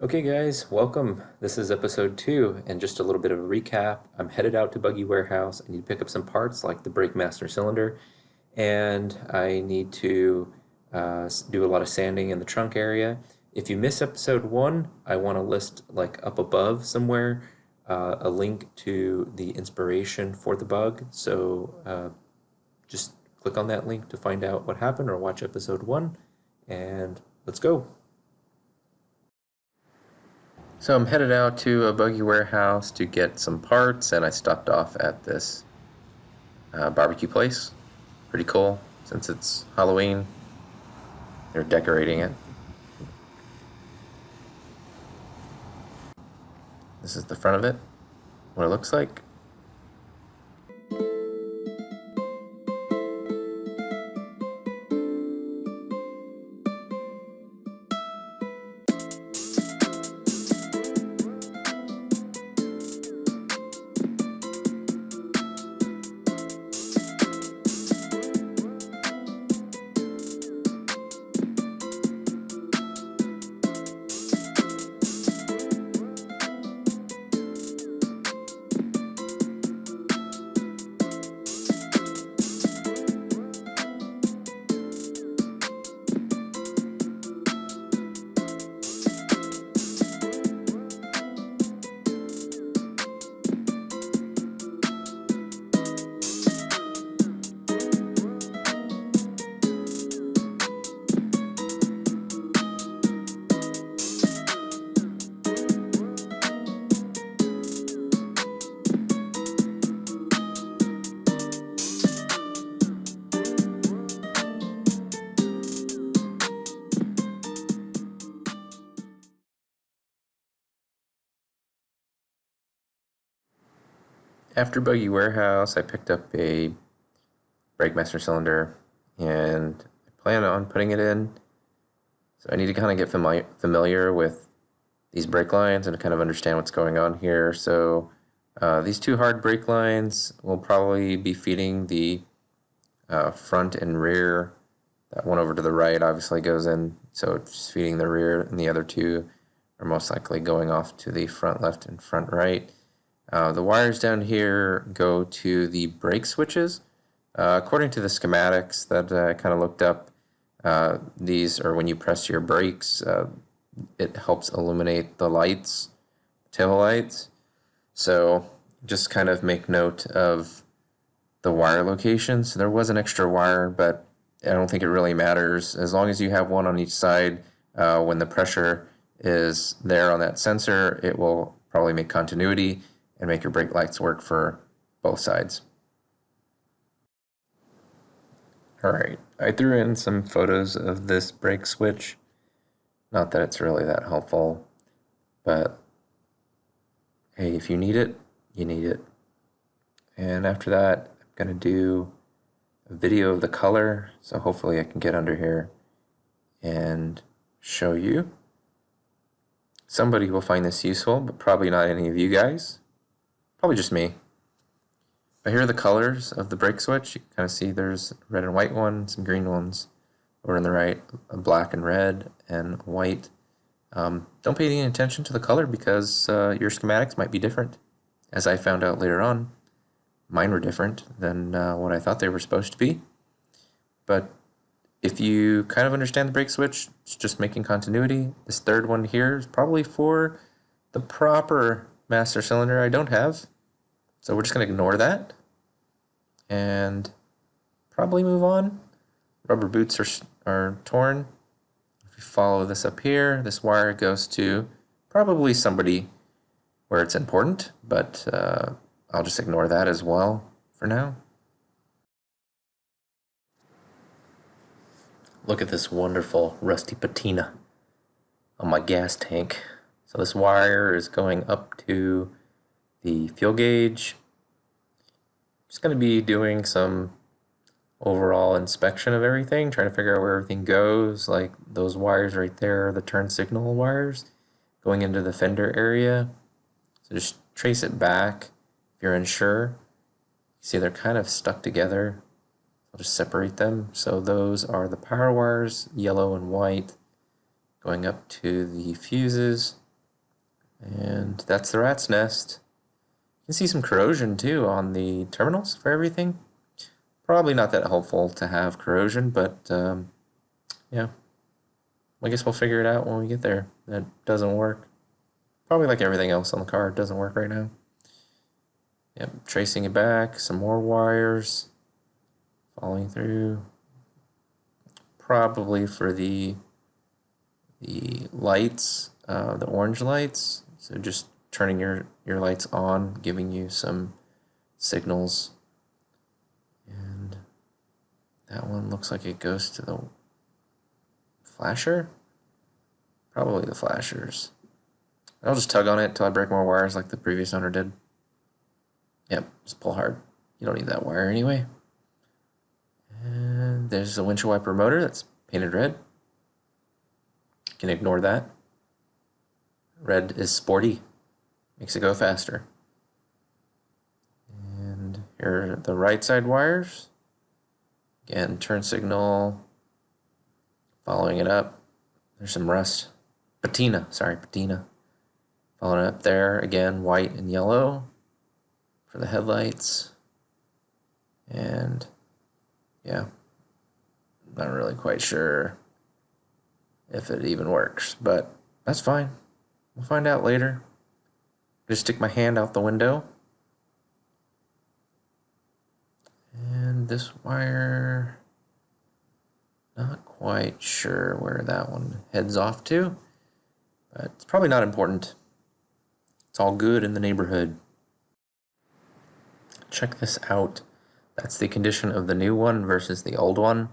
Okay guys, welcome. This is episode 2 and just a little bit of a recap. I'm headed out to Buggy Warehouse. I need to pick up some parts like the brake master cylinder, and I need to do a lot of sanding in the trunk area. If you missed episode 1, I want to list like up above somewhere a link to the inspiration for the bug. So just click on that link to find out what happened or watch episode 1 and let's go. So I'm headed out to a Buggy Warehouse to get some parts, and I stopped off at this barbecue place. Pretty cool, since it's Halloween. They're decorating it. This is the front of it, what it looks like. After Buggy Warehouse, I picked up a brake master cylinder and I plan on putting it in. So I need to kind of get familiar with these brake lines and kind of understand what's going on here. So these two hard brake lines will probably be feeding the front and rear. That one over to the right obviously goes in, so it's feeding the rear, and the other two are most likely going off to the front left and front right. The wires down here go to the brake switches. According to the schematics that I kind of looked up, these are when you press your brakes, it helps illuminate the lights, tail lights. So just kind of make note of the wire locations. There was an extra wire, but I don't think it really matters. As long as you have one on each side, when the pressure is there on that sensor, it will probably make continuity and make your brake lights work for both sides. Alright, I threw in some photos of this brake switch. Not that it's really that helpful, but hey, if you need it, you need it. And after that, I'm going to do a video of the color, so hopefully I can get under here and show you. Somebody will find this useful, but probably not any of you guys. Probably just me. But here are the colors of the brake switch. You can kind of see there's a red and white one, some green ones over on the right, a black and red and white. Don't pay any attention to the color because your schematics might be different. As I found out later on, mine were different than what I thought they were supposed to be. But if you kind of understand the brake switch, it's just making continuity. This third one here is probably for the proper master cylinder I don't have. So we're just going to ignore that and probably move on. Rubber boots are torn. If you follow this up here, this wire goes to probably somebody where it's important, but I'll just ignore that as well for now. Look at this wonderful rusty patina on my gas tank. So this wire is going up to the fuel gauge. Just going to be doing some overall inspection of everything, trying to figure out where everything goes. Like those wires right there are the turn signal wires going into the fender area. So just trace it back if you're unsure. See, they're kind of stuck together. I'll just separate them. So those are the power wires, yellow and white, going up to the fuses. And that's the rat's nest. You can see some corrosion too on the terminals for everything. Probably not that helpful to have corrosion, but yeah, I guess we'll figure it out when we get there. That doesn't work. Probably like everything else on the car, it doesn't work right now. Yep, tracing it back, some more wires, following through. Probably for the lights, the orange lights. So just turning your lights on, giving you some signals. And that one looks like it goes to the flasher. Probably the flashers. I'll just tug on it until I break more wires like the previous owner did. Yep, just pull hard. You don't need that wire anyway. And there's a windshield wiper motor that's painted red. You can ignore that. Red is sporty, makes it go faster. And here are the right side wires. Again, turn signal, following it up. There's some rust. Patina. Following it up there, again, white and yellow for the headlights. And yeah, not really quite sure if it even works, but that's fine. We'll find out later. Just stick my hand out the window. And this wire, not quite sure where that one heads off to, but it's probably not important. It's all good in the neighborhood. Check this out. That's the condition of the new one versus the old one.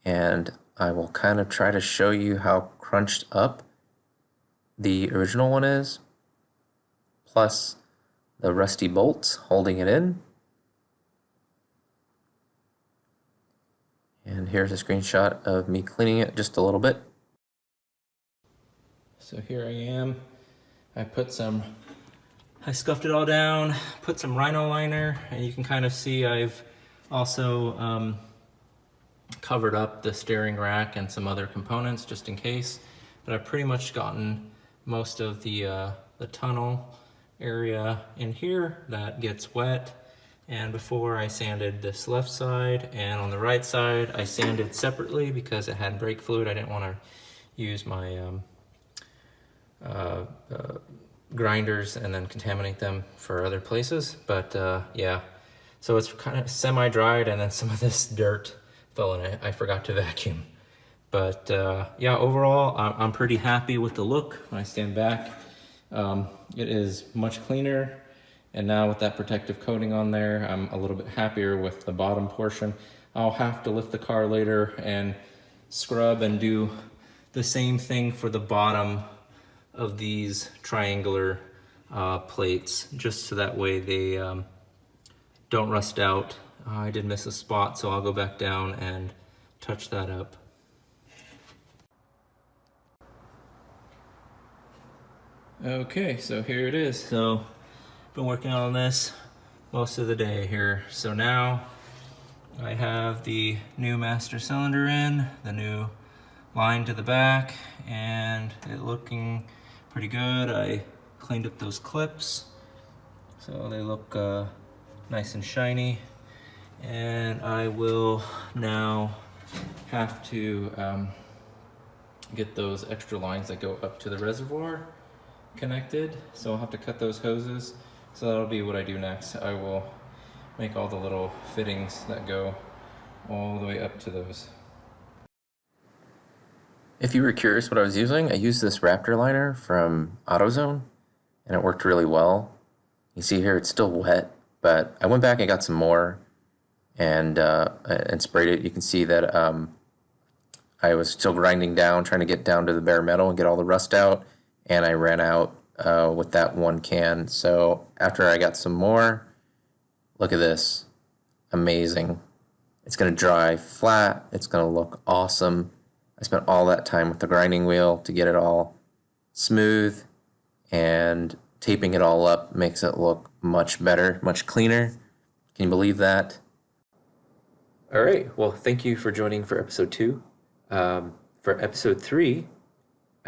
And I will kind of try to show you how crunched up the original one is, plus the rusty bolts holding it in. And here's a screenshot of me cleaning it just a little bit. So here I am. I scuffed it all down, put some rhino liner, and you can kind of see I've also covered up the steering rack and some other components just in case. But I've pretty much gotten most of the tunnel area in here that gets wet. And before I sanded this left side, and on the right side I sanded separately because it had brake fluid. I didn't want to use my grinders and then contaminate them for other places. But yeah, so it's kind of semi-dried, and then some of this dirt fell in it. I forgot to vacuum. But yeah, overall I'm pretty happy with the look when I stand back. It is much cleaner, and now with that protective coating on there, I'm a little bit happier with the bottom portion. I'll have to lift the car later and scrub and do the same thing for the bottom of these triangular plates, just so that way they don't rust out. I did miss a spot, so I'll go back down and touch that up. Okay, so here it is. So been working on this most of the day here. So now I have the new master cylinder in, the new line to the back, and it looking pretty good. I cleaned up those clips so they look nice and shiny. And I will now have to get those extra lines that go up to the reservoir connected. So I'll have to cut those hoses. So that'll be what I do next. I will make all the little fittings that go all the way up to those. If you were curious what I was using, I used this Raptor liner from AutoZone, and it worked really well. You see here it's still wet, but I went back and got some more and sprayed it. You can see that I was still grinding down, trying to get down to the bare metal and get all the rust out, and I ran out with that one can. So after I got some more, look at this. Amazing. It's going to dry flat. It's going to look awesome. I spent all that time with the grinding wheel to get it all smooth, and taping it all up makes it look much better, much cleaner. Can you believe that? All right, well, thank you for joining for episode 2. For episode 3,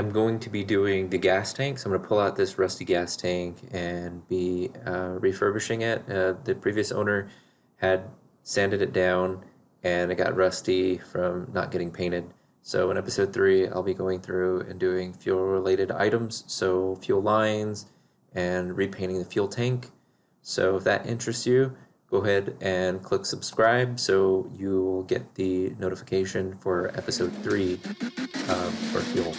I'm going to be doing the gas tank. So I'm going to pull out this rusty gas tank and be refurbishing it. The previous owner had sanded it down and it got rusty from not getting painted. So in episode 3, I'll be going through and doing fuel related items, so fuel lines and repainting the fuel tank. So if that interests you, go ahead and click subscribe so you will get the notification for episode 3 for fuel.